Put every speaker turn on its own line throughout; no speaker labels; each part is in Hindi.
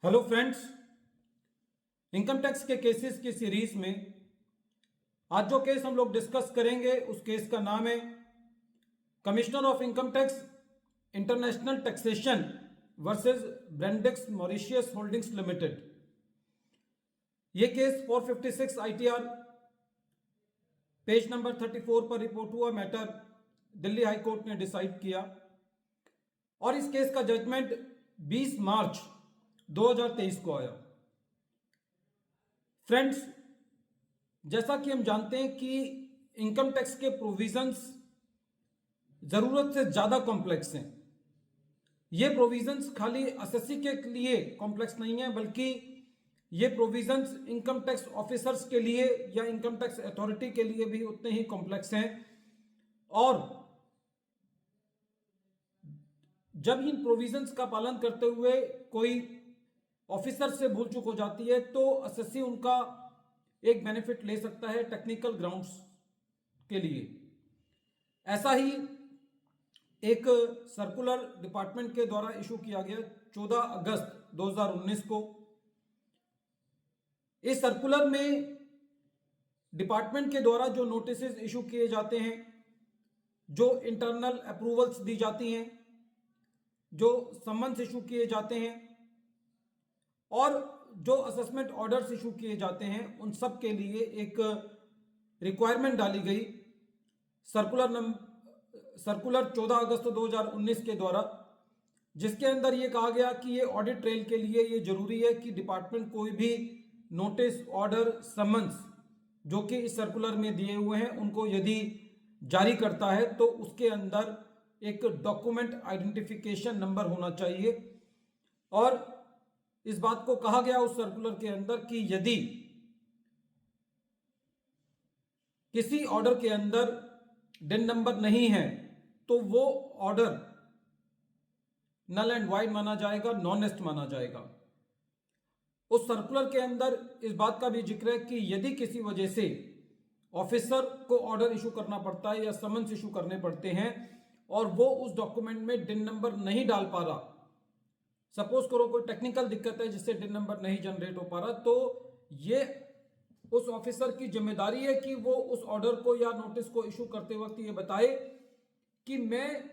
हेलो फ्रेंड्स, इनकम टैक्स के केसेस की सीरीज में आज जो केस हम लोग डिस्कस करेंगे उस केस का नाम है commissioner of income tax international taxation versus Brandix Mauritius holdings limited. ये केस 456 ITR पेज नंबर 34 पर रिपोर्ट हुआ मैटर दिल्ली हाई कोर्ट ने डिसाइड किया और इस केस का जजमेंट 20 मार्च 2023 को आया। फ्रेंड्स, जैसा कि हम जानते हैं कि इनकम टैक्स के प्रोविजंस जरूरत से ज्यादा कॉम्प्लेक्स हैं। ये प्रोविजंस खाली असेसी के लिए कॉम्प्लेक्स नहीं है, बल्कि ये प्रोविजंस इनकम टैक्स ऑफिसर्स के लिए या इनकम टैक्स अथॉरिटी के लिए भी उतने ही कॉम्प्लेक्स हैं। और जब इन प्रोविजंस का पालन करते हुए कोई ऑफिसर से भूल चूक हो जाती है तो असेसी उनका एक बेनिफिट ले सकता है टेक्निकल ग्राउंड्स के लिए। ऐसा ही एक सर्कुलर डिपार्टमेंट के द्वारा इशू किया गया 14 अगस्त 2019 को। इस सर्कुलर में डिपार्टमेंट के द्वारा जो नोटिसेस इशू किए जाते हैं, जो इंटरनल अप्रूवल्स दी जाती हैं, जो समन्स इशू किए जाते हैं और जो असेसमेंट ऑर्डर्स इशू किए जाते हैं, उन सब के लिए एक रिक्वायरमेंट डाली गई सर्कुलर 14 अगस्त 2019 के द्वारा, जिसके अंदर ये कहा गया कि ये ऑडिट ट्रेल के लिए ये जरूरी है कि डिपार्टमेंट कोई भी नोटिस, ऑर्डर, समन्स जो कि इस सर्कुलर में दिए हुए हैं उनको यदि जारी करता है तो उसके अंदर एक डॉक्यूमेंट आइडेंटिफिकेशन नंबर होना चाहिए। और इस बात को कहा गया उस सर्कुलर के अंदर कि यदि किसी ऑर्डर के अंदर डिन नंबर नहीं है तो वो ऑर्डर नल एंड वाइड माना जाएगा, नॉनेस्ट माना जाएगा। उस सर्कुलर के अंदर इस बात का भी जिक्र है कि यदि किसी वजह से ऑफिसर को ऑर्डर इशू करना पड़ता है या समन्स इशू करने पड़ते हैं और वो उस डॉक्यूमेंट में डिन नंबर नहीं डाल पा रहा, सपोज करो कोई टेक्निकल दिक्कत है जिससे डिन नंबर नहीं जनरेट हो पा रहा, तो ये उस ऑफिसर की जिम्मेदारी है कि वो उस ऑर्डर को या नोटिस को इशू करते वक्त ये बताए कि मैं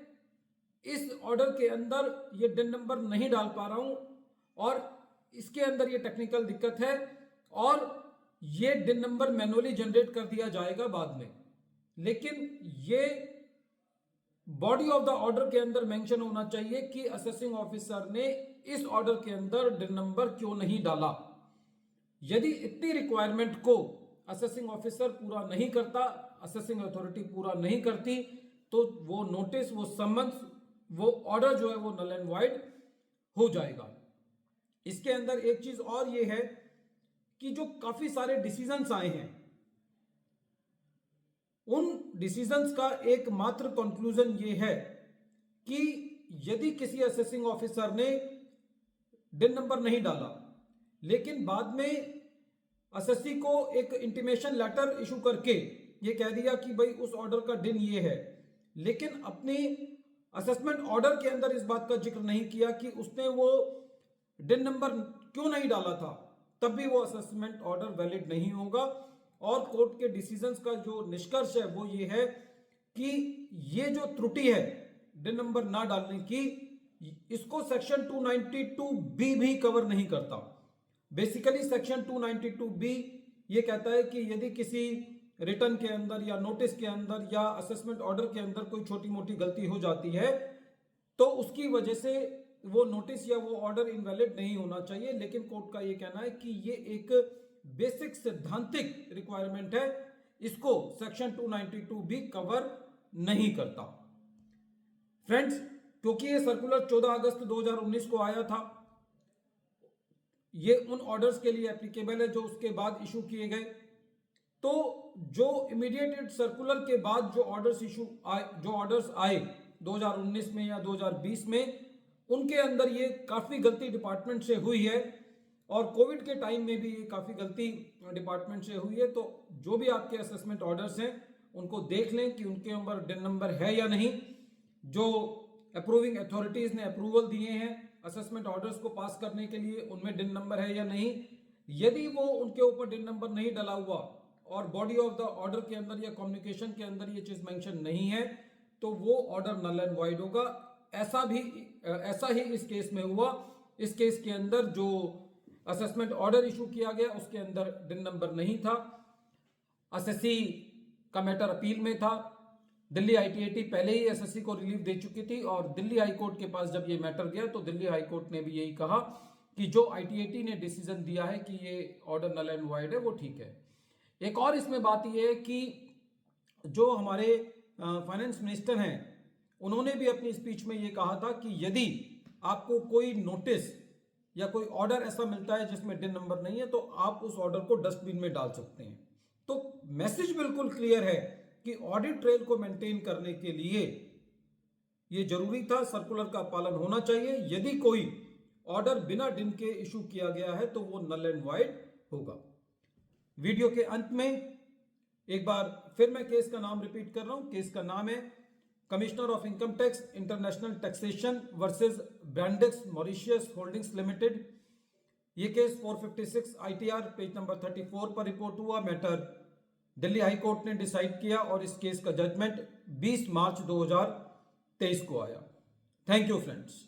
इस ऑर्डर के अंदर ये डिन नंबर नहीं डाल पा रहा हूं और इसके अंदर ये टेक्निकल दिक्कत है और ये डिन नंबर मैनुअली जनरेट कर दिया जाएगा बाद में। लेकिन ये बॉडी ऑफ द ऑर्डर के अंदर मेंशन होना चाहिए कि असेसिंग ऑफिसर ने इस ऑर्डर के अंदर डिन नंबर क्यों नहीं डाला। यदि इतनी रिक्वायरमेंट को असेसिंग ऑफिसर पूरा नहीं करता, असेसिंग अथॉरिटी पूरा नहीं करती, तो वो नोटिस, वो समन्स, वो ऑर्डर जो है वो नल एंड वाइड हो जाएगा। इसके अंदर एक चीज और ये है कि जो काफी सारे डिसीजंस आए हैं, उन डिसीजंस का एकमात्र कंक्लूजन ये है कि यदि किसी असेसिंग ऑफिसर ने डिन नंबर नहीं डाला लेकिन बाद में असेसी को एक इंटीमेशन लेटर इशू करके ये कह दिया कि भाई उस ऑर्डर का डिन ये है, लेकिन अपनी असेसमेंट ऑर्डर के अंदर इस बात का जिक्र नहीं किया कि उसने वो डिन नंबर क्यों नहीं डाला था, तब भी वो असेसमेंट ऑर्डर वैलिड नहीं होगा। और कोर्ट के डिसीजंस का जो निष्कर्ष है वो ये है कि ये जो त्रुटि है डिन नंबर ना डालने की, इसको सेक्शन 292B भी कवर नहीं करता। बेसिकली सेक्शन 292B ये कहता है कि यदि किसी रिटर्न के अंदर या नोटिस के अंदर या असेसमेंट ऑर्डर के अंदर कोई छोटी मोटी गलती हो जाती है तो उसकी वजह से वो नोटिस या वो ऑर्डर इनवैलिड नहीं होना चाहिए। लेकिन कोर्ट का ये कहना है कि ये एक बेसिक सिद्धांतिक रिक्वायरमेंट है, इसको सेक्शन 292B कवर नहीं करता। फ्रेंड्स, क्योंकि ये सर्कुलर 14 अगस्त 2019 को आया था, ये उन ऑर्डर्स के लिए एप्लीकेबल है जो उसके बाद इशू किए गए, तो जो इमीडिएट सर्कुलर के बाद जो ऑर्डर्स आए 2019 में या 2020 में, उनके अंदर ये काफी गलती डिपार्टमेंट से हुई है और कोविड के टाइम में भी ये काफी गलती डिपार्टमेंट से हुई है। तो जो भी आपके असेसमेंट ऑर्डर्स हैं उनको देख लें कि उनके ऊपर डिन नंबर है या नहीं, जो अप्रूविंग अथॉरिटीज ने अप्रूवल दिए हैं असेसमेंट ऑर्डर्स को पास करने के लिए उनमें डिन नंबर है या नहीं। यदि वो उनके ऊपर डिन नंबर नहीं डला हुआ और बॉडी ऑफ द ऑर्डर के अंदर या कम्युनिकेशन के अंदर ये चीज मेंशन नहीं है तो वो ऑर्डर नल एंड वॉइड होगा। ऐसा ही इस केस में हुआ। इस केस के अंदर जो असेसमेंट ऑर्डर इशू किया गया उसके अंदर डिन नंबर नहीं था। एसएससी का मैटर अपील में था। दिल्ली आईटीएटी पहले ही एसएससी को रिलीफ दे चुकी थी और दिल्ली हाईकोर्ट के पास जब ये मैटर गया तो दिल्ली हाईकोर्ट ने भी यही कहा कि जो आईटीएटी ने डिसीजन दिया है कि ये ऑर्डर नल एंड वॉइड है वो ठीक है। एक और इसमें बात यह है कि जो हमारे फाइनेंस मिनिस्टर हैं उन्होंने भी अपनी स्पीच में ये कहा था कि यदि आपको कोई नोटिस या कोई ऑर्डर ऐसा मिलता है जिसमें डिन नंबर नहीं है तो आप उस ऑर्डर को डस्टबिन में डाल सकते हैं। तो मैसेज बिल्कुल क्लियर है कि ऑडिट ट्रेल को मेंटेन करने के लिए यह जरूरी था, सर्कुलर का पालन होना चाहिए। यदि कोई ऑर्डर बिना डिन के इशू किया गया है तो वो नल एंड वॉइड होगा। वीडियो के अंत में एक बार फिर मैं केस का नाम रिपीट कर रहा हूं। केस का नाम है commissioner of income tax international taxation versus Brandix Mauritius holdings limited. ये केस 456 आईटीआर पेज नंबर 34 पर रिपोर्ट हुआ। मैटर दिल्ली हाई कोर्ट ने डिसाइड किया और इस केस का जजमेंट 20 मार्च 2023 को आया। Thank you friends.